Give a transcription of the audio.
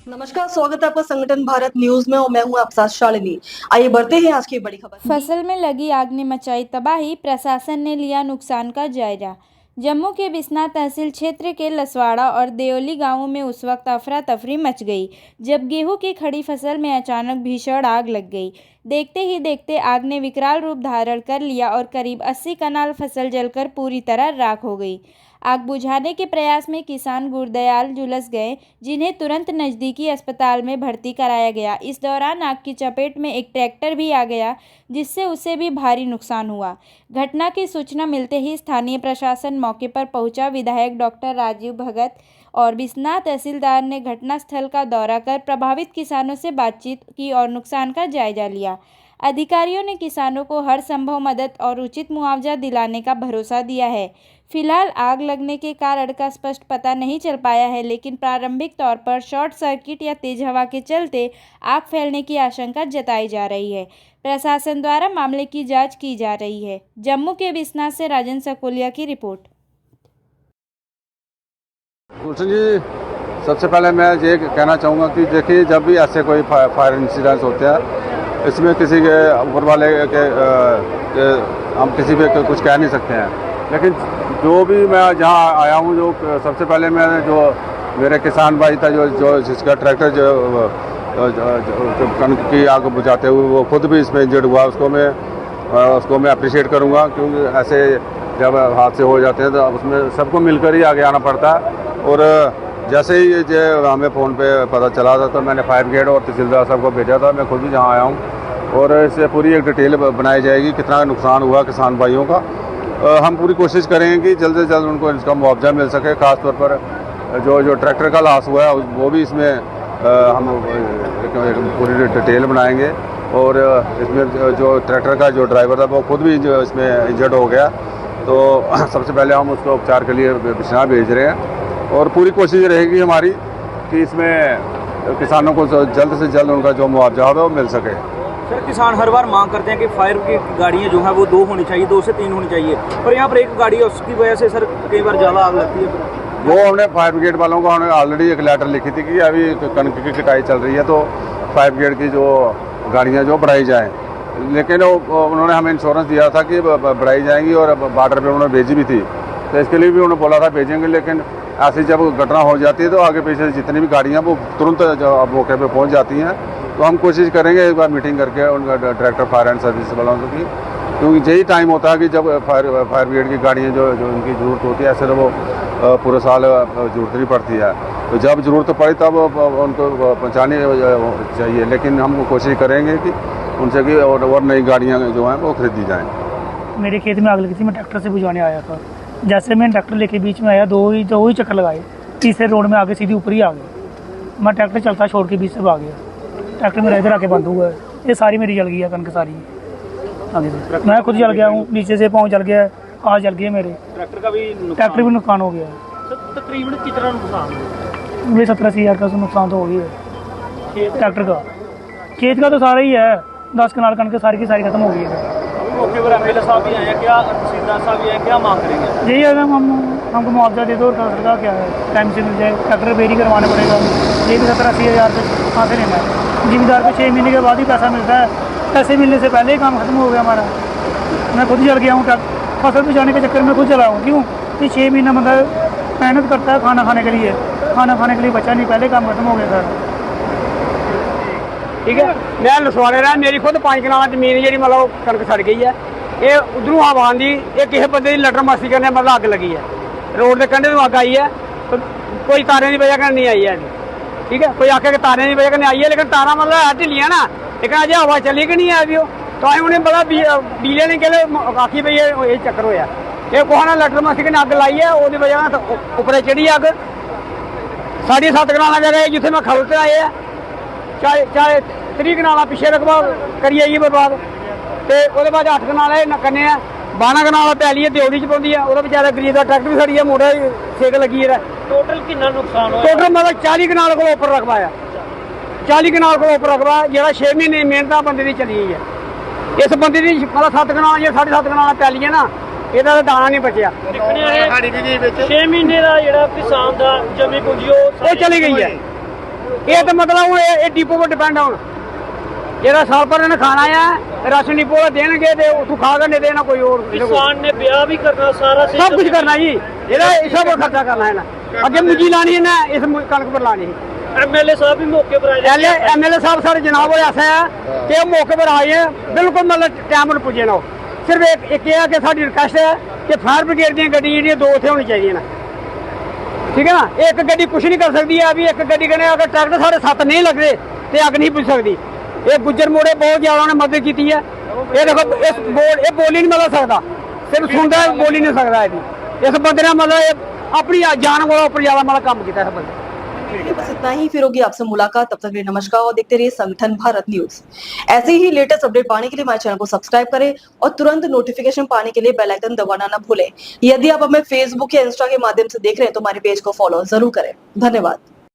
नमस्कार, स्वागत है आपका संगठन भारत न्यूज में और मैं हूं आपके साथ शालिनी। आइए बढ़ते हैं आज की बड़ी खबर। फसल में लगी आग ने मचाई तबाही, प्रशासन ने लिया नुकसान का जायजा। जम्मू के बिस्ना तहसील क्षेत्र के लसवाड़ा और देओली गांवों में उस वक्त अफरा तफरी मच गई जब गेहूं की खड़ी फसल में अचानक भीषण आग लग गई। देखते ही देखते आग ने विकराल रूप धारण कर लिया और करीब 80 कनाल फसल जलकर पूरी तरह राख हो गई। आग बुझाने के प्रयास में किसान गुरदयाल झुलस गए, जिन्हें तुरंत नज़दीकी अस्पताल में भर्ती कराया गया। इस दौरान आग की चपेट में एक ट्रैक्टर भी आ गया, जिससे उसे भी भारी नुकसान हुआ। घटना की सूचना मिलते ही स्थानीय प्रशासन मौके पर पहुंचा। विधायक डॉक्टर राजीव भगत और बिस्ना तहसीलदार ने घटनास्थल का दौरा कर प्रभावित किसानों से बातचीत की और नुकसान का जायजा लिया। अधिकारियों ने किसानों को हर संभव मदद और उचित मुआवजा दिलाने का भरोसा दिया है। फिलहाल आग लगने के कारण का स्पष्ट पता नहीं चल पाया है, लेकिन प्रारंभिक तौर पर शॉर्ट सर्किट या तेज हवा के चलते आग फैलने की आशंका जताई जा रही है। प्रशासन द्वारा मामले की जांच की जा रही है। जम्मू के बिस्ना से राजन सकोलिया की रिपोर्ट। गुलशन जी, सबसे पहले मैं ये कहना चाहूँगा कि देखिए, जब भी ऐसे कोई फायर इंसिडेंट्स होते हैं, इसमें किसी के ऊपर वाले के हम किसी पे कुछ कह नहीं सकते हैं। लेकिन जो भी मैं जहाँ आया हूँ, जो सबसे पहले मैंने जो मेरे किसान भाई था जो जिसका ट्रैक्टर जो कणक की आग बुझाते हुए वो खुद भी इसमें इंजर्ड हुआ, उसको मैं अप्रिशिएट करूँगा, क्योंकि ऐसे जब हादसे हो जाते हैं तो उसमें सबको मिलकर ही आगे आना पड़ता है। और जैसे ही ये हमें फ़ोन पे पता चला था तो मैंने फायर ब्रिगेड और तहसीलदार साहब को भेजा था। मैं खुद भी जहाँ आया हूँ और इससे पूरी एक डिटेल बनाई जाएगी, कितना नुकसान हुआ किसान भाइयों का। हम पूरी कोशिश करेंगे कि जल्द से जल्द उनको इसका मुआवजा मिल सके। ख़ासतौर पर जो ट्रैक्टर का लॉस हुआ है वो भी इसमें हम पूरी डिटेल बनाएंगे। और इसमें जो ट्रैक्टर का जो ड्राइवर था वो खुद भी इसमें इंजर्ड हो गया, तो सबसे पहले हम उसको उपचार के लिए बिस्ना भेज रहे हैं। और पूरी कोशिश रहेगी हमारी कि इसमें किसानों को जल्द से जल्द उनका जो मुआवजा हो वो मिल सके। सर, किसान हर बार मांग करते हैं कि फायर की गाड़ियां जो है वो 2 होनी चाहिए, 2 से 3 होनी चाहिए, पर यहाँ पर एक गाड़ी है, उसकी वजह से सर कई बार ज़्यादा आग लगती है। वो हमने फायर ब्रिगेड वालों को हमने ऑलरेडी एक लेटर लिखी थी कि अभी कणक की कटाई चल रही है, तो फायर ब्रिगेड की जो गाड़ियाँ जो बढ़ाई जाएँ। लेकिन उन्होंने हमें इंश्योरेंस दिया था कि बढ़ाई जाएंगी और बॉर्डर पर उन्होंने भेजी भी थी, तो इसके लिए भी उन्होंने बोला था भेजेंगे। लेकिन ऐसी जब घटना हो जाती है तो आगे पीछे जितनी भी गाड़ियाँ वो तुरंत मौके पे पहुँच जाती हैं। तो हम कोशिश करेंगे एक बार मीटिंग करके उनका डायरेक्टर फायर एंड सर्विस वालों की, क्योंकि यही टाइम होता है कि जब फायर ब्रिगेड की गाड़ियाँ जो उनकी ज़रूरत होती है, ऐसे तो वो पूरे साल ज़रूरत नहीं पड़ती है, तो जब ज़रूरत पड़ी तब उनको पहुँचानी चाहिए। लेकिन हम कोशिश करेंगे कि उनसे कि और नई गाड़ियाँ जो हैं वो खरीदी जाएँ। मेरे खेत में आग लगी थी, मैं ट्रैक्टर से बुझाने आया था। जैसे मैं ट्रैक्टर लेके बीच में आया, दो ही चक्कर लगाए, तीसरे रोड में आके सीधी ऊपर ही आ गया। मैं ट्रैक्टर चलता छोड़ के बीच से भाग गया। ट्रैक्टर मेरा इधर आके बंद हुआ है। ये सारी मेरी जल गई है, कनक सारी आगे से। मैं खुद जल गया हूँ, नीचे से पाँव जल गया है, हाथ जल गया मेरे। ट्रैक्टर भी नुकसान हो गया है। तकरीबन कितना नुकसान? मुझे 70-80 हज़ार का नुकसान तो हो गया है ट्रैक्टर का। खेत का तो सारा ही है, 10 कनाल कनक सारी की सारी खत्म हो गई है। मौके पर एमएलए साहब भी आए हैं, क्या तहसीलदार साहब भी आए हैं, क्या मांग करेंगे? यही अगर हमको मुआवजा दे दो और ट्रैक्टर का क्या है, टाइम से मिल जाए। ट्रैक्टर रिपेयरिंग करवाना पड़ेगा, ये भी 70-80 हज़ार कहाँ से लेना है? जिम्मेदार को 6 महीने के बाद ही पैसा मिलता है, पैसे मिलने से पहले ही काम खत्म हो गया हमारा। मैं खुद जल गया हूँ, फसल पे जाने के चक्कर में खुद जला हूँ। क्यों कि 6 महीना मतलब मेहनत करता है खाना खाने के लिए, बचा नहीं, पहले काम खत्म हो गया सर। ठीक है, मैं लसवाड़े रहा, मेरी खुद 5 कनाल जमीन जी मतलब कणक सड़ गई है। ये उधरों हवा आँदी, ये किसी बंदे की लटर मस्ती करने मतलब अग लगी है। रोड के कंढे अग आई है, तो कोई तारे की वजह कन्नै नहीं आई है। ठीक है, कोई आखे कि तारे की वजह कन्नै आई है, लेकिन तारा मतलब है ढिलियां ना, लेकिन अजय हवा चली कि नहीं है अभी। तो अं उन्हें पता बिजली ने कहले आखी भाई ये चक्कर होया, ये कुछ ना लटर मस्ती कन्नै अग लाई है, वो वजह उपरे चढ़ी अग। 7.5 कनाल जगह जिथे मैं खलोते आए है, चाहे 30 कनाल पिछे रकबा करी आई बर्बाद, तो बाद 8 कनाल कन्ने 12 कनाल पैली है देवड़ी च पौंदी है। वो बेचारा गरीब का ट्रैक्टर भी सड़ी है, मोटा सेक लगी है। टोटल कितना नुकसान हुआ? टोटल मतलब 40 कनाल को उपर रकबा है, 40 कनाल को उपर रकबा जो 6 महीने मेहनत बंदे की चली है। इस बंदे की मतलब 7 कनाल या 7.5 कनाल पैली है ना, ਇਹਦਾ ਦਾਣਾ ਨਹੀਂ ਬਚਿਆ। 6 ਮਹੀਨੇ ਦਾ ਜਿਹੜਾ ਕਿਸਾਨ ਦਾ ਜਮੀ ਪੂੰਜੀ ਉਹ ਚਲੀ ਗਈ ਹੈ। ਇਹ ਤਾਂ ਮਤਲਬ ਹੁਣ ਇਹ ਡਿਪੋ 'ਤੇ ਡਿਪੈਂਡ ਹੁਣ ਜਿਹੜਾ ਸਾਲ ਭਰ ਇਹਨੇ ਖਾਣਾ ਆ ਰਾਸ਼ਨ ਡਿਪੋ ਵਾਲਾ ਦੇਣਗੇ ਤੇ ਉੱਥੋਂ ਖਾ ਕੇ ਨਹੀਂ ਦੇਣਾ ਕੋਈ ਹੋਰ किसान ने ब्याह भी करना सारा ਸਭ ਕੁਝ ਕਰਨਾ ਜੀ ਇਹਦਾ ਇਸਾ ਪਰ ਖਰਚਾ ਕਰਨਾ ਹੈ ਨਾ ਅੱਗੇ ਮੁੱਜੀ ਲਾਣੀ ਹੈ ਨਾ ਇਸ ਕਣਕ ਪਰ ਲਾਣੀ ਹੈ एमएलए साहब भी मौके पर आए एमएलए साहब सारे जनाब होए ऐसा है कि वो मौके पर आए हैं बिल्कुल मतलब टाइम पर पुजे ना हो। सिर्फ एक ये है कि साडी रिक्वेस्ट है कि फायर ब्रिगेड दी गड्डी जी दो उत्थे होनी चाहिए ना, ठीक है ना। एक गड्डी कुछ नहीं कर सकती है। अभी एक गड्डी कने अगर ट्रैक्टर साढ़े 7 नहीं लग रहे तो अग नहीं पुज सकती। ये गुज्जर मोड़े बहुत ज्यादा उन्होंने मदद की है। ये देखो इस बोल ये बोल ही नहीं मतलब सकता, सिर्फ सुनता है बोल ही नहीं सकता। इस बंदे ने मतलब अपनी जान को ऊपर ज्यादा मतलब काम किया है बंदे। बस इतना ही, फिर होगी आपसे मुलाकात। तब तक के लिए नमस्कार और देखते रहिए संगठन भारत न्यूज। ऐसे ही लेटेस्ट अपडेट पाने के लिए हमारे चैनल को सब्सक्राइब करें और तुरंत नोटिफिकेशन पाने के लिए बेल आइकन दबाना ना भूलें। यदि आप हमें फेसबुक या इंस्टा के माध्यम से देख रहे हैं तो हमारे पेज को फॉलो जरूर करें। धन्यवाद।